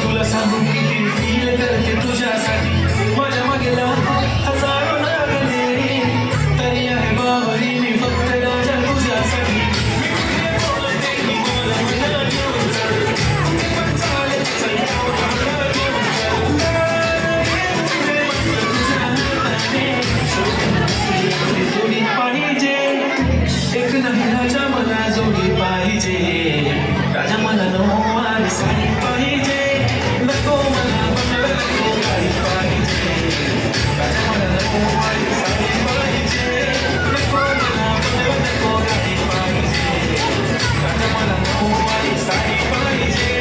तुला सांगू किती फील करते तुझ्यासाठी माझ्या मागे हजारो लागले तरी आहे बावरी मी फक्त राजा तुझ्यासाठी मी कुठे बोलते की बोला मला घेऊन चल कुठे पण चालेल चल मला घेऊन चल जोडी पाहिजे एक नाही राजा मला जोडी पाहिजे राजा मला नऊवारी साडी पाहिजे नको मला बंगला नको गाडी पाहिजे राजा मला नऊवारी साडी पाहिजे नको मला बंगला नको गाडी पाहिजे राजा मला नऊवारी साडी पाहिजे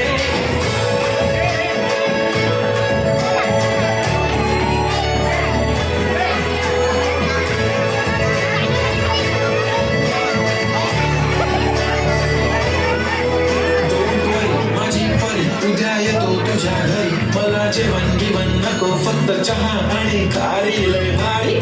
उद्या येतो तुझ्या घरी मला जेवण गिवण नको फक्त चहा आणि खारी लय भारी